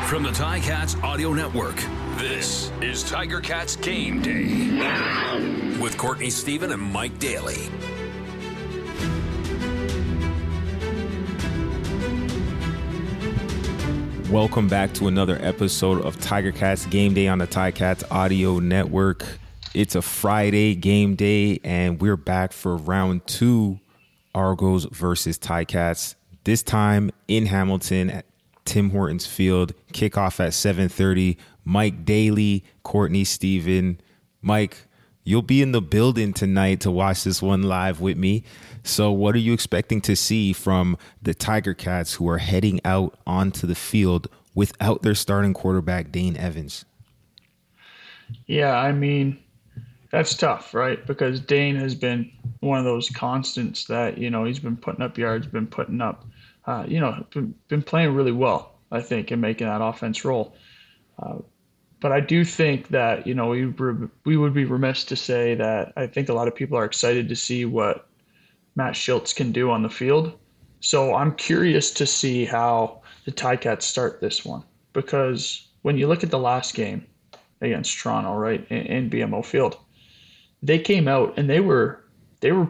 From the Ticats Audio Network, this is Tiger Cats Game Day with Courtney Stephen and Mike Daly. Welcome back to another episode of Tiger Cats Game Day on the Ticats Audio Network. It's a Friday game day, and we're back for round two, Argos versus Ticats. This time in Hamilton at Tim Hortons Field. Kickoff at 7:30. Mike Daly, Courtney Stephen. Mike, you'll be in the building tonight to watch this one live with me. So what are you expecting to see from the Tiger Cats, who are heading out onto the field without their starting quarterback, Dane Evans? Yeah, I mean, that's tough, right? Because Dane has been one of those constants that, he's been putting up yards, been putting up, been playing really well, I think, in making that offense roll. But I do think that, we would be remiss to say that I think a lot of people are excited to see what Matt Shiltz can do on the field. So I'm curious to see how the Ticats start this one, because when you look at the last game against Toronto, right, in BMO Field, they came out and they were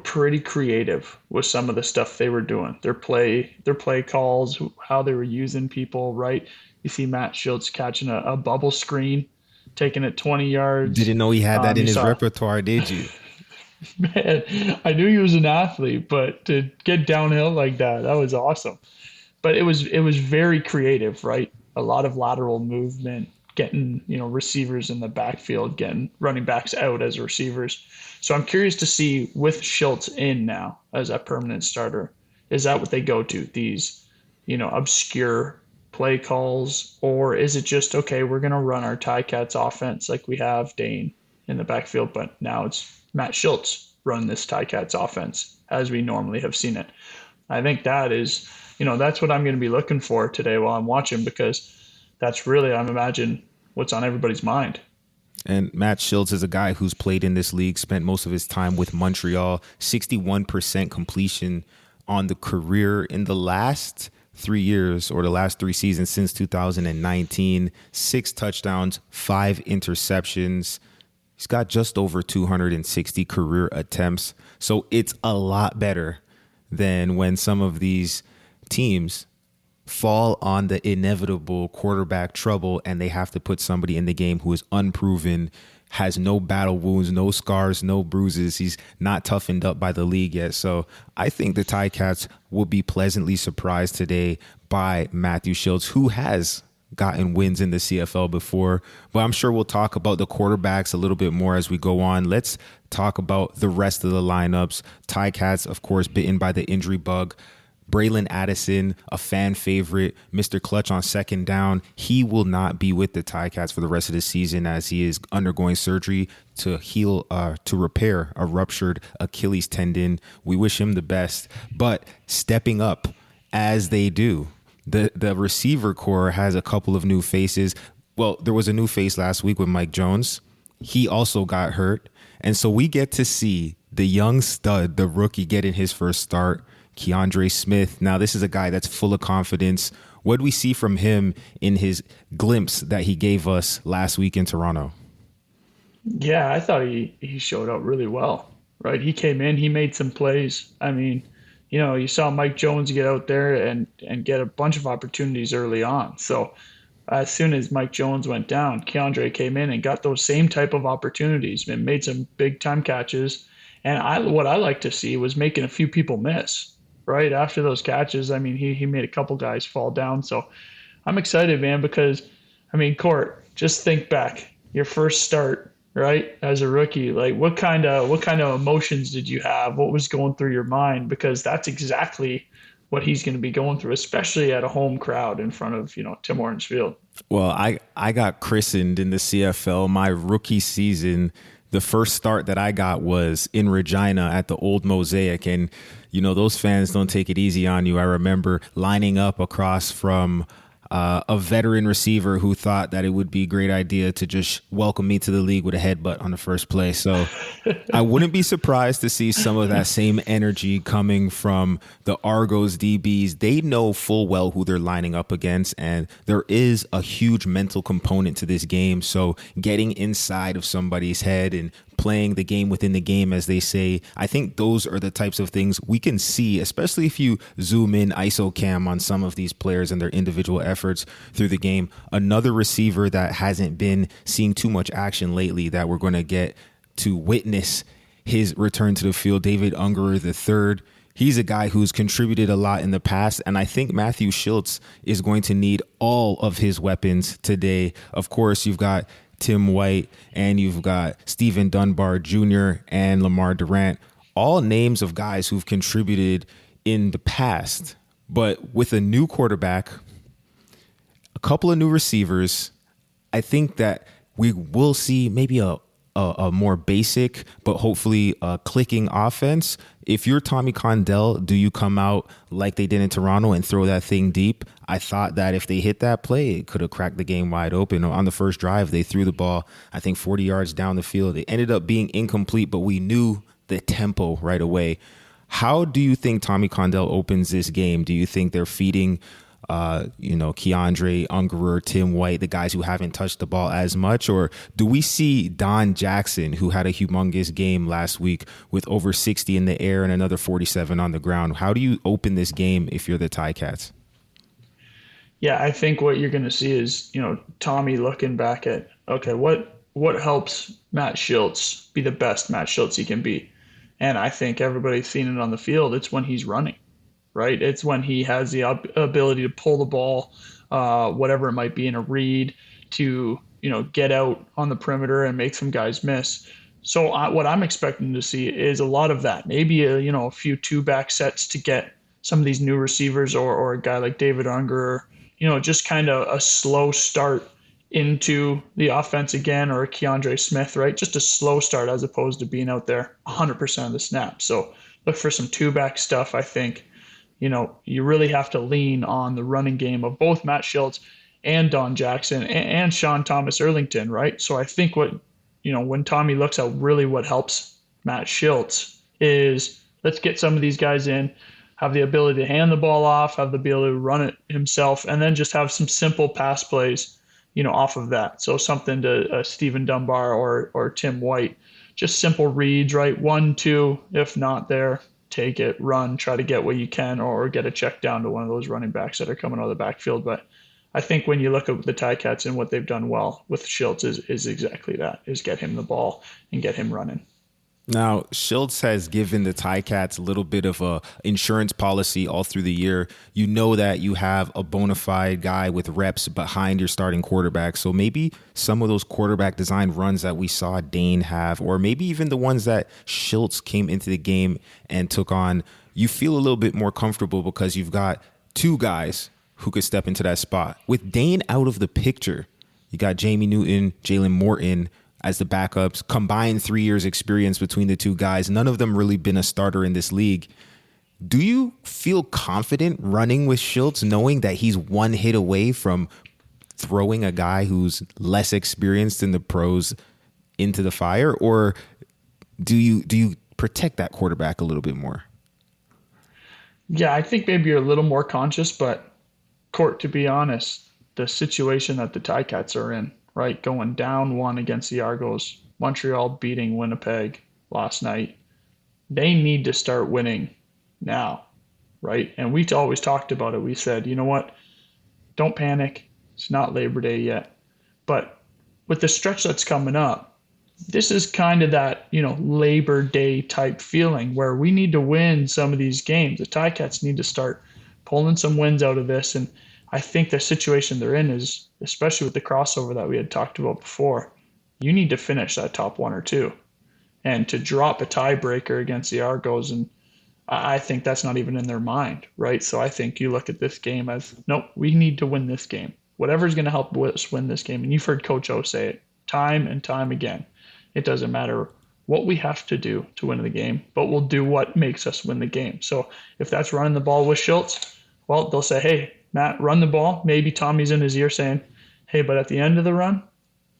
pretty creative with some of the stuff they were doing. Their play calls, how they were using people, right? You see Matt Shiltz catching a bubble screen, taking it 20 yards. Didn't know he had that in his repertoire, did you? Man, I knew he was an athlete, but to get downhill like that was awesome. But it was very creative, right? A lot of lateral movement, getting, receivers in the backfield, getting running backs out as receivers. So I'm curious to see, with Shiltz in now as a permanent starter, is that what they go to? These, obscure play calls, or is it just, okay, we're going to run our Ticats offense like we have Dane in the backfield, but now it's Matt Shiltz run this Ticats offense as we normally have seen it? I think that is, that's what I'm going to be looking for today while I'm watching, because that's really, I imagine, what's on everybody's mind. And Matt Shiltz is a guy who's played in this league, spent most of his time with Montreal, 61% completion on the career in the last 3 years, or the last 3 seasons since 2019, 6 touchdowns, 5 interceptions. He's got just over 260 career attempts. So it's a lot better than when some of these teams fall on the inevitable quarterback trouble and they have to put somebody in the game who is unproven, has no battle wounds, no scars, no bruises. He's not toughened up by the league yet. So I think the Ticats will be pleasantly surprised today by Matthew Shiltz, who has gotten wins in the CFL before. But I'm sure we'll talk about the quarterbacks a little bit more as we go on. Let's talk about the rest of the lineups. Ticats, of course, bitten by the injury bug. Braylon Addison, a fan favorite, Mr. Clutch on second down. He will not be with the Ticats for the rest of the season, as he is undergoing surgery to repair a ruptured Achilles tendon. We wish him the best. But stepping up as they do, the receiver core has a couple of new faces. Well, there was a new face last week with Mike Jones. He also got hurt. And so we get to see the young stud, the rookie, getting his first start, Keandre Smith. Now, this is a guy that's full of confidence. What did we see from him in his glimpse that he gave us last week in Toronto? Yeah, I thought he showed up really well, right? He came in, he made some plays. I mean, you saw Mike Jones get out there and get a bunch of opportunities early on. So as soon as Mike Jones went down, Keandre came in and got those same type of opportunities and made some big time catches. And what I like to see was making a few people miss. Right after those catches, I mean, he made a couple guys fall down. So I'm excited, man, because, Court, just think back, your first start, right, as a rookie. Like, what kind of emotions did you have? What was going through your mind? Because that's exactly what he's going to be going through, especially at a home crowd in front of, Tim Hortons Field. Well, I got christened in the CFL my rookie season. The first start that I got was in Regina at the old Mosaic. And, those fans don't take it easy on you. I remember lining up across from a veteran receiver who thought that it would be a great idea to just welcome me to the league with a headbutt on the first play. So I wouldn't be surprised to see some of that same energy coming from the Argos DBs. They know full well who they're lining up against, and there is a huge mental component to this game. So getting inside of somebody's head and playing the game within the game, as they say, I think those are the types of things we can see, especially if you zoom in ISO cam on some of these players and their individual efforts through the game. Another receiver that hasn't been seeing too much action lately that we're going to get to witness his return to the field, David Ungerer III. He's a guy who's contributed a lot in the past, and I think Matthew Schultz is going to need all of his weapons today. Of course, you've got Tim White, and you've got Stephen Dunbar Jr. and Lamar Durant, all names of guys who've contributed in the past. But with a new quarterback, a couple of new receivers, I think that we will see maybe a more basic, but hopefully a clicking offense. If you're Tommy Condell, do you come out like they did in Toronto and throw that thing deep? I thought that if they hit that play, it could have cracked the game wide open. On the first drive, they threw the ball, I think, 40 yards down the field. It ended up being incomplete, but we knew the tempo right away. How do you think Tommy Condell opens this game? Do you think they're feeding Keandre, Ungerer, Tim White, the guys who haven't touched the ball as much? Or do we see Don Jackson, who had a humongous game last week with over 60 in the air and another 47 on the ground? How do you open this game if you're the Ticats? Yeah, I think what you're going to see is, Tommy looking back at, okay, what helps Matt Schultz be the best Matt Schultz he can be? And I think everybody's seen it on the field. It's when he's running. Right? It's when he has the ability to pull the ball, whatever it might be in a read, to, get out on the perimeter and make some guys miss. So what I'm expecting to see is a lot of that. Maybe a few two-back sets to get some of these new receivers or a guy like David Ungerer, just kind of a slow start into the offense again, or a Keandre Smith, right? Just a slow start as opposed to being out there 100% of the snap. So look for some two-back stuff, I think. You really have to lean on the running game of both Matt Schultz and Don Jackson and Sean Thomas Erlington, right? So I think when Tommy looks at really what helps Matt Schultz is, let's get some of these guys in, have the ability to hand the ball off, have the ability to run it himself, and then just have some simple pass plays, off of that. So something to Stephen Dunbar or Tim White, just simple reads, right? 1, 2, if not there, take it, run, try to get what you can, or get a check down to one of those running backs that are coming out of the backfield. But I think when you look at the Ticats and what they've done well with Schultz is exactly that, is get him the ball and get him running. Now, Schultz has given the Ticats a little bit of a insurance policy all through the year. You know that you have a bona fide guy with reps behind your starting quarterback. So maybe some of those quarterback design runs that we saw Dane have, or maybe even the ones that Schultz came into the game and took on, you feel a little bit more comfortable because you've got two guys who could step into that spot. With Dane out of the picture, you got Jamie Newton, Jalen Morton as the backups, combined 3 years experience between the two guys. None of them really been a starter in this league. Do you feel confident running with Schultz, knowing that he's one hit away from throwing a guy who's less experienced in the pros into the fire? Or do you protect that quarterback a little bit more? Yeah, I think maybe you're a little more conscious, but Court, to be honest, the situation that the Ticats are in, right, going down 1 against the Argos, Montreal beating Winnipeg last night, they need to start winning now, right? And we always talked about it. We said, you know what? Don't panic. It's not Labor Day yet. But with the stretch that's coming up, this is kind of that, Labor Day type feeling where we need to win some of these games. The Ticats need to start pulling some wins out of this. And I think the situation they're in is, especially with the crossover that we had talked about before, you need to finish that top 1 or 2. And to drop a tiebreaker against the Argos, and I think that's not even in their mind, right? So I think you look at this game as, nope, we need to win this game. Whatever's going to help us win this game. And you've heard Coach O say it time and time again. It doesn't matter what we have to do to win the game, but we'll do what makes us win the game. So if that's running the ball with Schultz, well, they'll say, hey, Matt, run the ball. Maybe Tommy's in his ear saying, hey, but at the end of the run,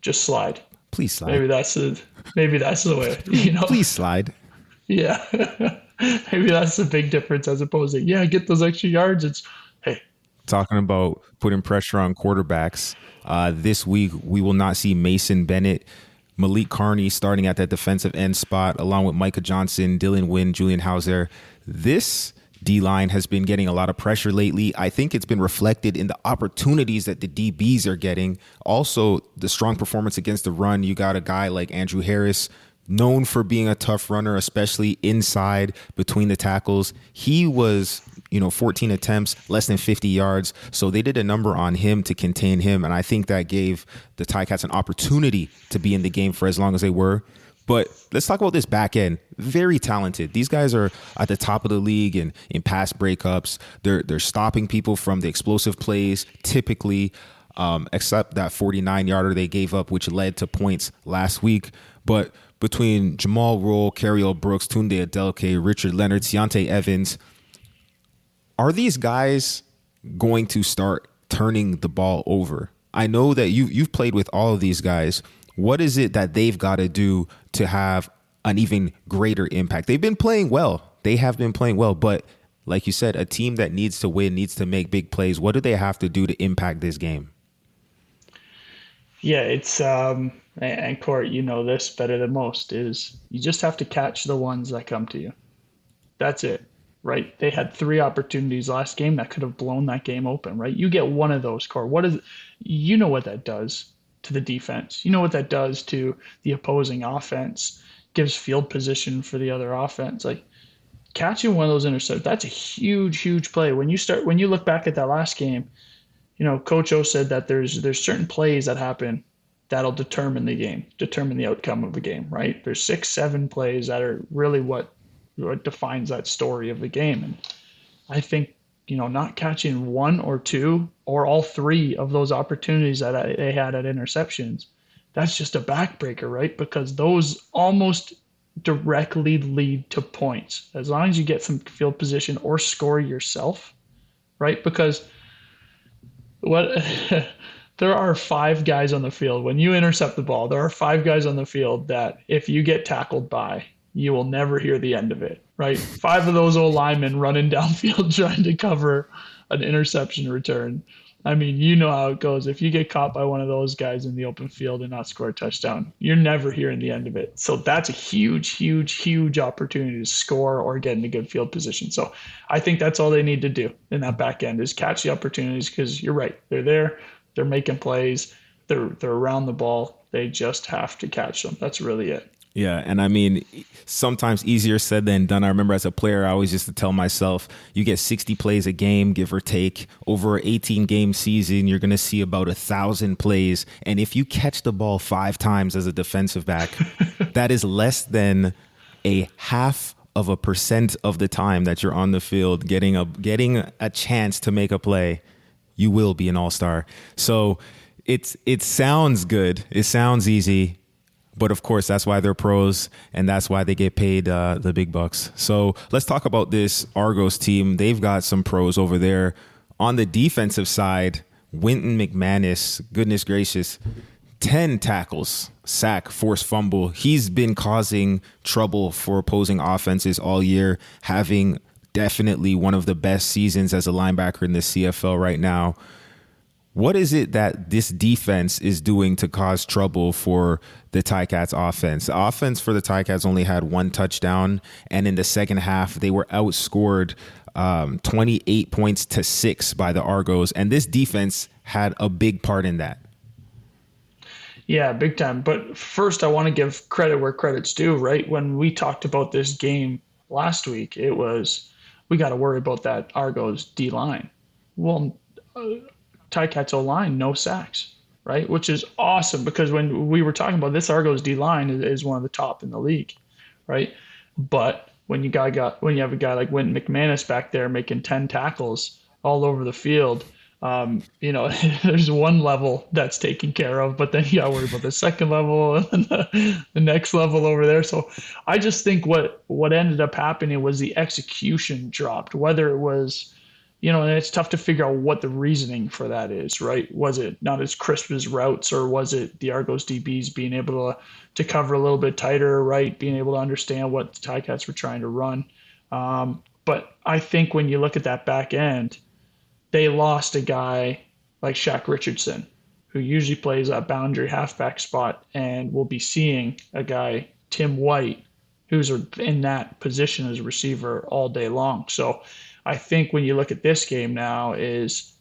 just slide. Please slide. Maybe that's the way, Please slide. Yeah. Maybe that's the big difference as opposed to, get those extra yards. It's, hey. Talking about putting pressure on quarterbacks, this week we will not see Mason Bennett, Malik Carney starting at that defensive end spot, along with Micah Johnson, Dylan Wynn, Julian Hauser. This D-line has been getting a lot of pressure lately. I think it's been reflected in the opportunities that the DBs are getting. Also, the strong performance against the run. You got a guy like Andrew Harris, known for being a tough runner, especially inside between the tackles. He was, 14 attempts, less than 50 yards. So they did a number on him to contain him. And I think that gave the Ticats an opportunity to be in the game for as long as they were. But let's talk about this back end. Very talented. These guys are at the top of the league in pass breakups. They're stopping people from the explosive plays, typically, except that 49-yarder they gave up, which led to points last week. But between Jamal Roll, Cariel Brooks, Tunde Adelke, Richard Leonard, Ciante Evans, are these guys going to start turning the ball over? I know that you've played with all of these guys. What is it that they've got to do to have an even greater impact? They've been playing well. They have been playing well. But like you said, a team that needs to win, needs to make big plays. What do they have to do to impact this game? Yeah, it's and Court, you know this better than most, is you just have to catch the ones that come to you. That's it, right? They had 3 opportunities last game that could have blown that game open, right? You get one of those, Court. You know what that does to the defense. You know what that does to the opposing offense. Gives field position for the other offense. Like, catching one of those interceptions, that's a huge, huge play. When you look back at that last game, Coach O said that there's certain plays that happen that'll determine the game, determine the outcome of the game, right? There's 6, 7 plays that are really what defines that story of the game. And I think, not catching 1 or 2 or all 3 of those opportunities that they had at interceptions, that's just a backbreaker, right? Because those almost directly lead to points as long as you get some field position or score yourself, right? Because there are 5 guys on the field. When you intercept the ball, there are 5 guys on the field that if you get tackled by, you will never hear the end of it, right? 5 of those old linemen running downfield trying to cover an interception return. I mean, you know how it goes. If you get caught by one of those guys in the open field and not score a touchdown, you're never hearing the end of it. So that's a huge, huge, huge opportunity to score or get into good field position. So I think that's all they need to do in that back end is catch the opportunities, because you're right. They're there. They're making plays. They're around the ball. They just have to catch them. That's really it. Yeah, and I mean, sometimes easier said than done. I remember as a player, I always used to tell myself, you get 60 plays a game, give or take. Over an 18-game season, you're going to see about 1,000 plays. And if you catch the ball 5 times as a defensive back, that is less than 0.5% of the time that you're on the field getting a chance to make a play. You will be an all-star. So it sounds good. It sounds easy. But of course, that's why they're pros, and that's why they get paid the big bucks. So let's talk about this Argos team. They've got some pros over there. On the defensive side, Wynton McManus, goodness gracious, 10 tackles, sack, forced fumble. He's been causing trouble for opposing offenses all year, having definitely one of the best seasons as a linebacker in the CFL right now. What is it that this defense is doing to cause trouble for the Ticats offense? The offense for the Ticats only had 1 touchdown, and in the second half, they were outscored 28 points to 6 by the Argos, and this defense had a big part in that. Yeah, big time. But first, I want to give credit where credit's due, right? When we talked about this game last week, it was, we got to worry about that Argos D-line. Well, Ticats O-line, no sacks, right? Which is awesome, because when we were talking about this, Argos D-line is one of the top in the league, right? But when you have a guy like Wynton McManus back there making 10 tackles all over the field, there's one level that's taken care of, but then you got to worry about the second level and the next level over there. So I just think what ended up happening was the execution dropped, whether it was and it's tough to figure out what the reasoning for that is, right? Was it not as crisp as routes, or was it the Argos DBs being able to cover a little bit tighter, right? Being able to understand what the Ticats were trying to run. But I think when you look at that back end, they lost a guy like Shaq Richardson, who usually plays that boundary halfback spot, and we'll be seeing a guy, Tim White, who's in that position as a receiver all day long. So I think when you look at this game now is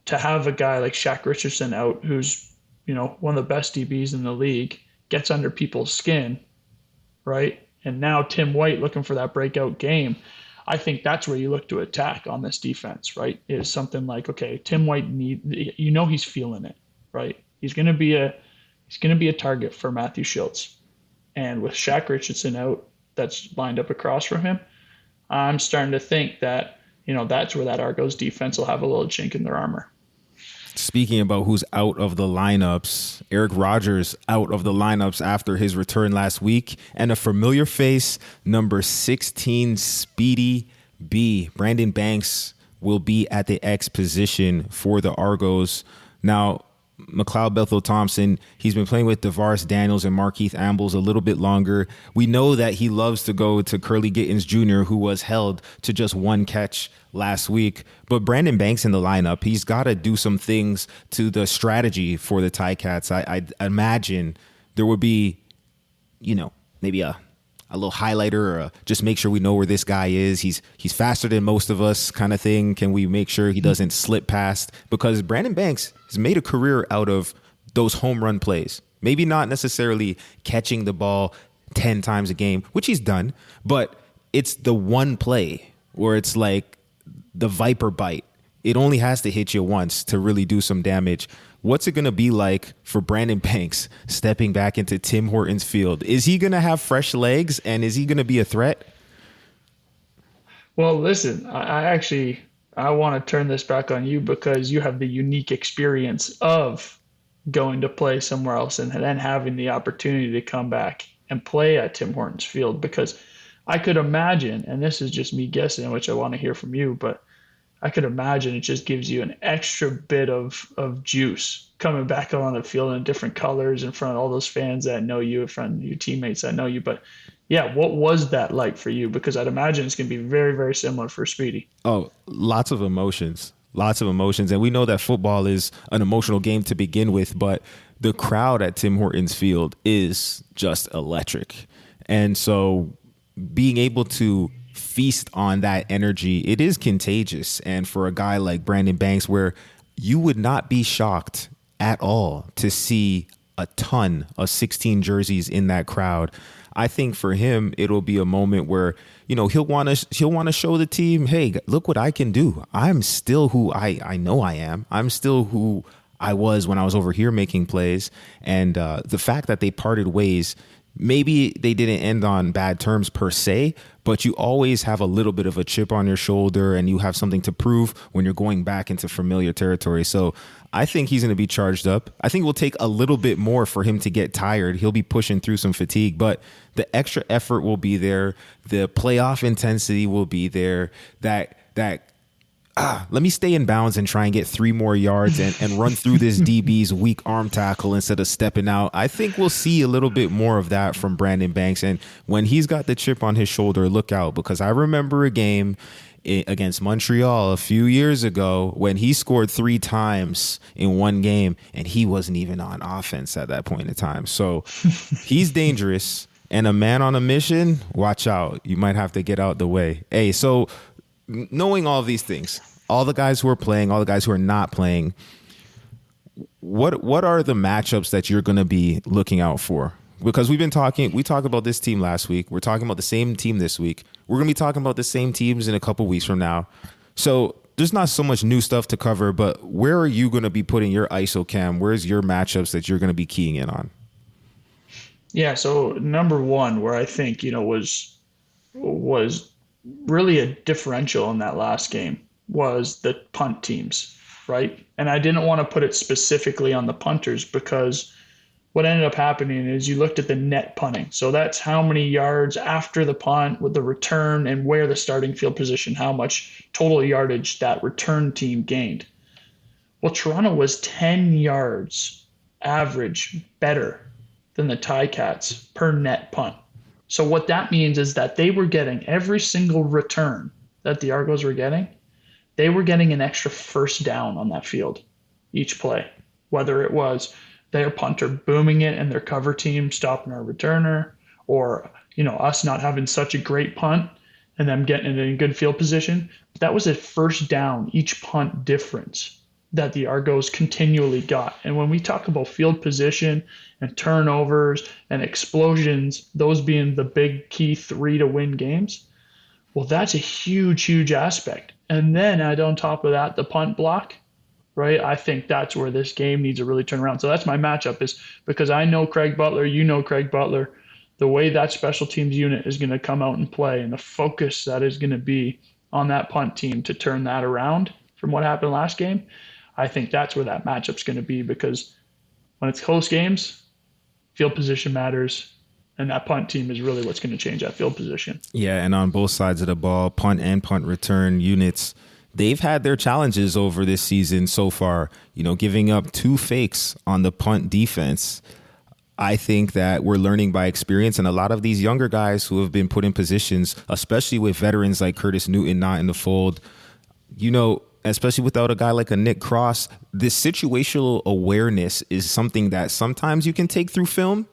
to have a guy like Shaq Richardson out, who's, one of the best DBs in the league, gets under people's skin, right? And now Tim White looking for that breakout game. I think that's where you look to attack on this defense, right? Is something like, okay, Tim White he's feeling it, right? He's going to be a target for Matthew Schultz. And with Shaq Richardson out, that's lined up across from him, I'm starting to think that, that's where that Argos defense will have a little chink in their armor. Speaking about who's out of the lineups, Eric Rogers out of the lineups after his return last week, and a familiar face, number 16, Speedy B. Brandon Banks will be at the X position for the Argos. Now, McLeod Bethel-Thompson, he's been playing with DeVaris Daniels and Markeith Ambles a little bit longer. We know that he loves to go to Curly Gittins Jr., who was held to just one catch last week. But Brandon Banks in the lineup, he's got to do some things to the strategy for the Ticats. I imagine there would be, maybe a little highlighter or just make sure we know where this guy is. He's faster than most of us kind of thing. Can we make sure he doesn't slip past? Because Brandon Banks has made a career out of those home run plays. Maybe not necessarily catching the ball 10 times a game, which he's done, but it's the one play where it's like the viper bite. It only has to hit you once to really do some damage. What's it going to be like for Brandon Banks stepping back into Tim Hortons Field? Is he going to have fresh legs, and is he going to be a threat? Well, listen, I want to turn this back on you because you have the unique experience of going to play somewhere else and then having the opportunity to come back and play at Tim Hortons Field. Because I could imagine, and this is just me guessing, which I want to hear from you, but I could imagine it just gives you an extra bit of juice coming back on the field in different colors in front of all those fans that know you, in front of your teammates that know you. But yeah, what was that like for you? Because I'd imagine it's going to be very, very similar for Speedy. Oh, lots of emotions. And we know that football is an emotional game to begin with, but the crowd at Tim Hortons Field is just electric. And so being able to feast on that energy, it is contagious. And for a guy like Brandon Banks, where you would not be shocked at all to see a ton of 16 jerseys in that crowd, I think for him it'll be a moment where he'll want to show the team, hey, look what I can do. I'm still who I know I am. I'm still who I was when I was over here making plays. And the fact that they parted ways, maybe they didn't end on bad terms per se, but you always have a little bit of a chip on your shoulder and you have something to prove when you're going back into familiar territory. So I think he's going to be charged up. I think it will take a little bit more for him to get tired. He'll be pushing through some fatigue, but the extra effort will be there. The playoff intensity will be there. Let me stay in bounds and try and get 3 more yards and run through this DB's weak arm tackle instead of stepping out. I think we'll see a little bit more of that from Brandon Banks. And when he's got the chip on his shoulder, look out, because I remember a game against Montreal a few years ago when he scored 3 times in one game and he wasn't even on offense at that point in time. So he's dangerous, and a man on a mission, watch out. You might have to get out the way. Hey, so knowing all of these things, all the guys who are playing, all the guys who are not playing, what are the matchups that you're going to be looking out for? Because we talked about this team last week. We're talking about the same team this week. We're going to be talking about the same teams in a couple weeks from now. So there's not so much new stuff to cover, but where are you going to be putting your ISO cam? Where's your matchups that you're going to be keying in on? Yeah, so number one, where I think, was really a differential in that last game was the punt teams, right? And I didn't want to put it specifically on the punters because what ended up happening is you looked at the net punting. So that's how many yards after the punt with the return and where the starting field position, how much total yardage that return team gained. Well, Toronto was 10 yards average better than the Ticats per net punt. So what that means is that they were getting every single return that the Argos were getting, they were getting an extra first down on that field each play, whether it was their punter booming it and their cover team stopping our returner, or us not having such a great punt and them getting it in good field position. That was a first down each punt difference that the Argos continually got. And when we talk about field position and turnovers and explosions, those being the big key three to win games, well, that's a huge, huge aspect. And then add on top of that, the punt block, right? I think that's where this game needs to really turn around. So that's my matchup, is because I know Craig Butler, Craig Butler, the way that special teams unit is going to come out and play and the focus that is going to be on that punt team to turn that around from what happened last game. I think that's where that matchup's going to be, because when it's close games, field position matters, and that punt team is really what's going to change that field position. Yeah, and on both sides of the ball, punt and punt return units, they've had their challenges over this season so far. Giving up 2 fakes on the punt defense. I think that we're learning by experience, and a lot of these younger guys who have been put in positions, especially with veterans like Curtis Newton not in the fold, especially without a guy like a Nick Cross, this situational awareness is something that sometimes you can take through film,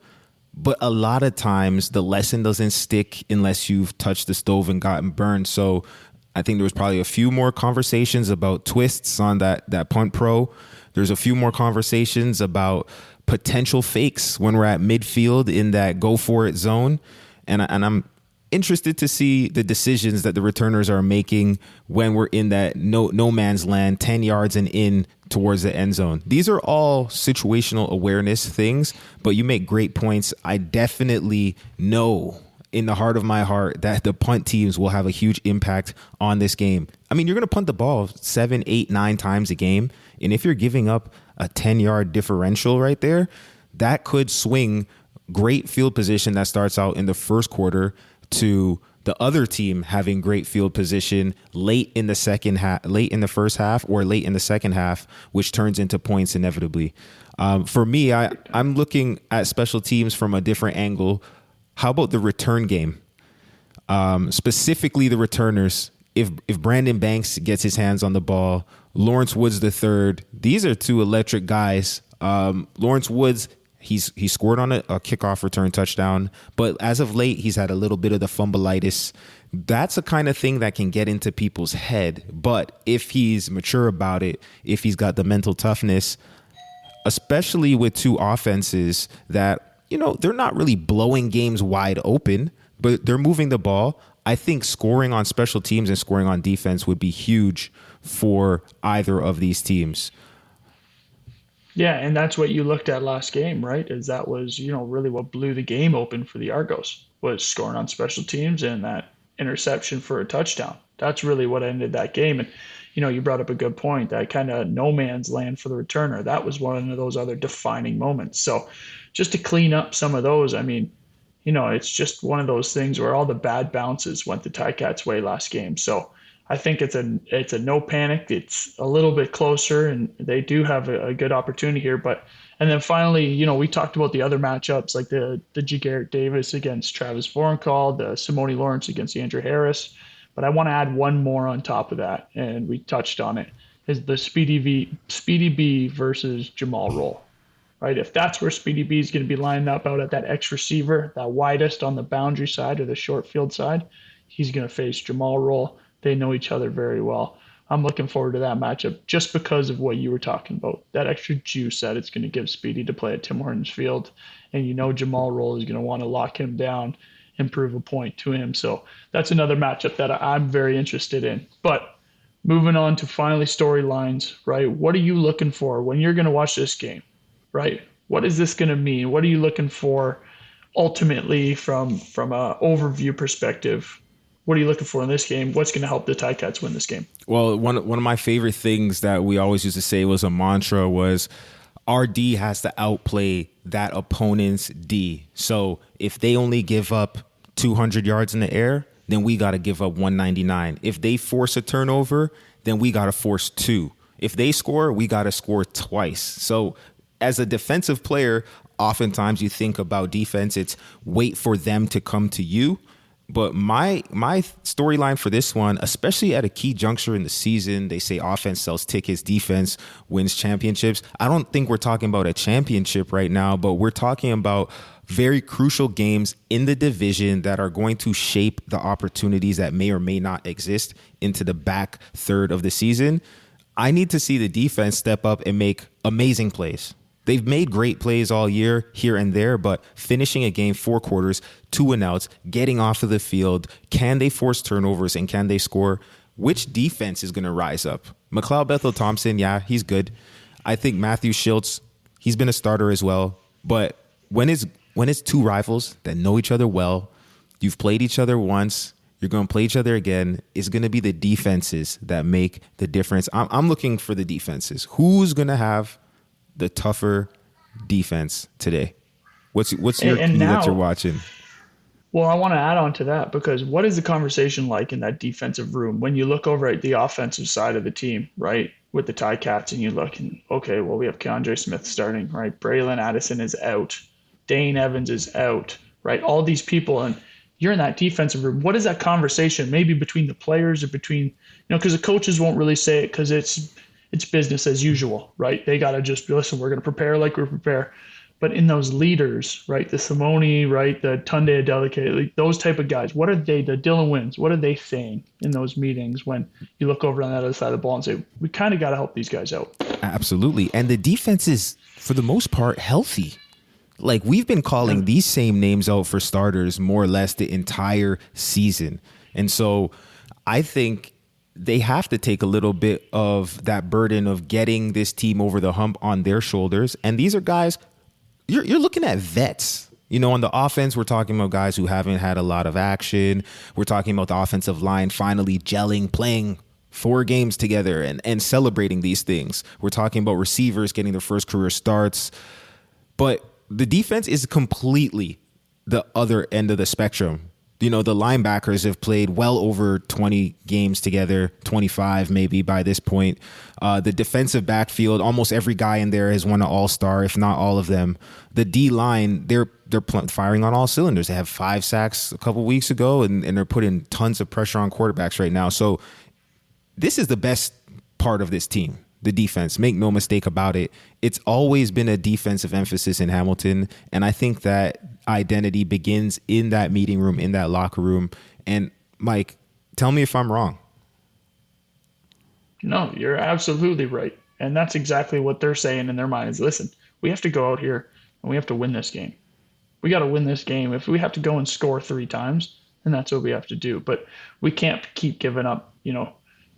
but a lot of times the lesson doesn't stick unless you've touched the stove and gotten burned. So I think there was probably a few more conversations about twists on that punt pro. There's a few more conversations about potential fakes when we're at midfield in that go for it zone. And I'm interested to see the decisions that the returners are making when we're in that no man's land, 10 yards and in towards the end zone. These are all situational awareness things, but you make great points. I definitely know in the heart of my heart that the punt teams will have a huge impact on this game. I mean, you're going to punt the ball 7, 8, 9 times a game. And if you're giving up a 10-yard differential right there, that could swing great field position that starts out in the first quarter to the other team having great field position late in the first half or late in the second half, which turns into points inevitably. For me, I'm looking at special teams from a different angle. How about the return game? Specifically the returners. If Brandon Banks gets his hands on the ball, Lawrence Woods III, these are 2 electric guys. Lawrence Woods, He scored on a kickoff return touchdown, but as of late, he's had a little bit of the fumbleitis. That's a kind of thing that can get into people's head. But if he's mature about it, if he's got the mental toughness, especially with 2 offenses that, they're not really blowing games wide open, but they're moving the ball. I think scoring on special teams and scoring on defense would be huge for either of these teams. Yeah, and that's what you looked at last game, right? Is that was, really what blew the game open for the Argos, was scoring on special teams and that interception for a touchdown. That's really what ended that game. And, you brought up a good point, that kind of no man's land for the returner. That was one of those other defining moments. So just to clean up some of those, I mean, it's just one of those things where all the bad bounces went the Ticats' way last game. So I think it's a no panic. It's a little bit closer, and they do have a good opportunity here. And then finally, we talked about the other matchups, like the Garrett Davis against Travis Voronkow, the Simone Lawrence against Andrew Harris. But I want to add one more on top of that, and we touched on it, is the Speedy B versus Jamal Roll. Right? If that's where Speedy B is going to be lined up out at that X receiver, that widest on the boundary side or the short field side, he's going to face Jamal Roll. They know each other very well. I'm looking forward to that matchup just because of what you were talking about, that extra juice that it's going to give Speedy to play at Tim Hortons Field. And Jamal Roll is going to want to lock him down and prove a point to him. So that's another matchup that I'm very interested in. But moving on to finally storylines, right? What are you looking for when you're going to watch this game, right? What is this going to mean? What are you looking for ultimately from an overview perspective? What are you looking for in this game? What's going to help the Ticats win this game? Well, one of my favorite things that we always used to say was a mantra was our D has to outplay that opponent's D. So if they only give up 200 yards in the air, then we got to give up 199. If they force a turnover, then we got to force 2. If they score, we got to score twice. So as a defensive player, oftentimes you think about defense, it's wait for them to come to you. But my storyline for this one, especially at a key juncture in the season, they say offense sells tickets, defense wins championships. I don't think we're talking about a championship right now, but we're talking about very crucial games in the division that are going to shape the opportunities that may or may not exist into the back third of the season. I need to see the defense step up and make amazing plays. They've made great plays all year, here and there, but finishing a game 4 quarters, 2 and outs, getting off of the field, can they force turnovers and can they score? Which defense is going to rise up? McLeod Bethel-Thompson, yeah, he's good. I think Matthew Schultz, he's been a starter as well. But when it's 2 rivals that know each other well, you've played each other once, you're going to play each other again, it's going to be the defenses that make the difference. I'm looking for the defenses. Who's going to have the tougher defense today? What's your key that you're watching? Well, I want to add on to that, because what is the conversation like in that defensive room when you look over at the offensive side of the team, right, with the Ticats, and you look and, okay, well, we have Keandre Smith starting, right? Braylon Addison is out. Dane Evans is out, right? All these people, and you're in that defensive room. What is that conversation, maybe between the players or between, because the coaches won't really say it because it's business as usual, right? They got to just listen, we're going to prepare like we prepare. But in those leaders, right, the Simone, right, the Tunde Adeleke, like those type of guys, what are they, the Dylan Wins, what are they saying in those meetings when you look over on that other side of the ball and say, we kind of got to help these guys out? Absolutely. And the defense is, for the most part, healthy. Like, we've been calling these same names out for starters more or less the entire season. And so I think they have to take a little bit of that burden of getting this team over the hump on their shoulders. And these are guys, you're looking at vets. On the offense, we're talking about guys who haven't had a lot of action. We're talking about the offensive line finally gelling, playing 4 games together and celebrating these things. We're talking about receivers getting their first career starts. But the defense is completely the other end of the spectrum. The linebackers have played well over 20 games together, 25 maybe by this point. The defensive backfield, almost every guy in there has won an all-star, if not all of them. The D-line, they're firing on all cylinders. They have 5 sacks a couple weeks ago, and they're putting tons of pressure on quarterbacks right now. So this is the best part of this team, the defense. Make no mistake about it. It's always been a defensive emphasis in Hamilton, and I think that identity begins in that meeting room, in that locker room. And Mike, tell me if I'm wrong. No, you're absolutely right. And that's exactly what they're saying in their minds. Listen, we have to go out here and we have to win this game. We got to win this game. If we have to go and score 3 times, then that's what we have to do. But we can't keep giving up,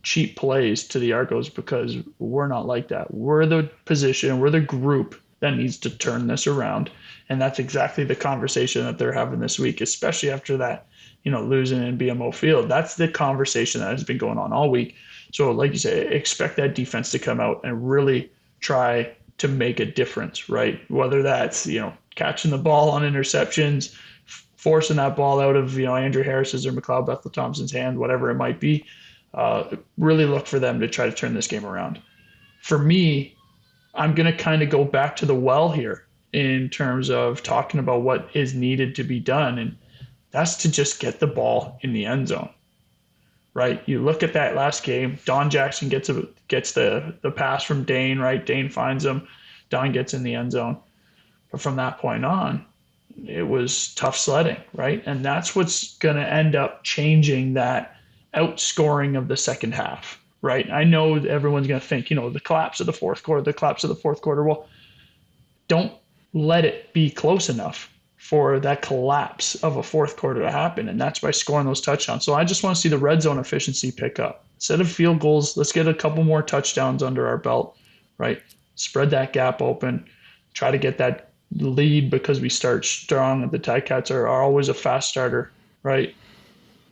cheap plays to the Argos, because we're not like that. We're the position, we're the group that needs to turn this around. And that's exactly the conversation that they're having this week, especially after that, losing in BMO Field. That's the conversation that has been going on all week. So like you say, expect that defense to come out and really try to make a difference, right? Whether that's, catching the ball on interceptions, forcing that ball out of, Andrew Harris's or McLeod Bethel-Thompson's hand, whatever it might be. Really look for them to try to turn this game around. For me, I'm going to kind of go back to the well here in terms of talking about what is needed to be done. And that's to just get the ball in the end zone, right? You look at that last game, Don Jackson gets the pass from Dane, right? Dane finds him. Don gets in the end zone. But from that point on, it was tough sledding, right? And that's what's going to end up changing that outscoring of the second half, right? I know everyone's going to think, the collapse of the fourth quarter. Well, don't let it be close enough for that collapse of a fourth quarter to happen. And that's by scoring those touchdowns. So I just want to see the red zone efficiency pick up. Instead of field goals, let's get a couple more touchdowns under our belt, right? Spread that gap open, try to get that lead, because we start strong. The Ticats are always a fast starter, right?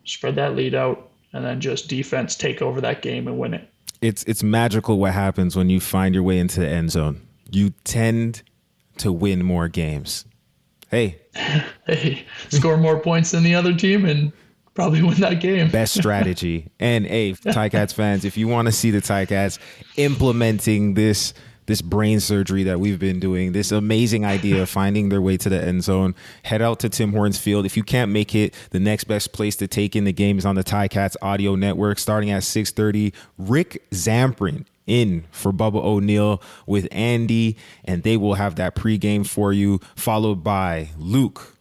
Spread that lead out, and then just defense take over that game and win it. It's magical what happens when you find your way into the end zone. you tend to win more games. Hey, score more points than the other team and probably win that game. Best strategy. And hey, Ticats fans, if you want to see the Ticats implementing this brain surgery that we've been doing, this amazing idea of finding their way to the end zone, head out to Tim Hortons Field. If you can't make it, the next best place to take in the game is on the Ticats audio network starting at 6:30. Rick Zamprin in for Bubba O'Neill with Andy, and they will have that pregame for you, followed by Luke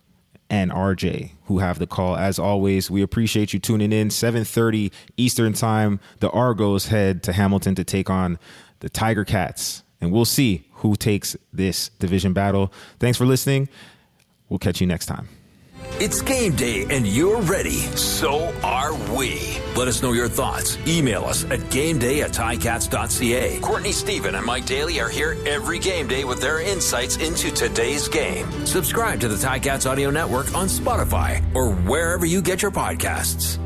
and RJ, who have the call. As always, we appreciate you tuning in. 7:30 Eastern time, the Argos head to Hamilton to take on the Tiger Cats, and we'll see who takes this division battle. Thanks for listening. We'll catch you next time. It's game day and you're ready. So are we. Let us know your thoughts. Email us at gameday@ticats.ca. Courtney Stephen and Mike Daly are here every game day with their insights into today's game. Subscribe to the Ticats Audio Network on Spotify or wherever you get your podcasts.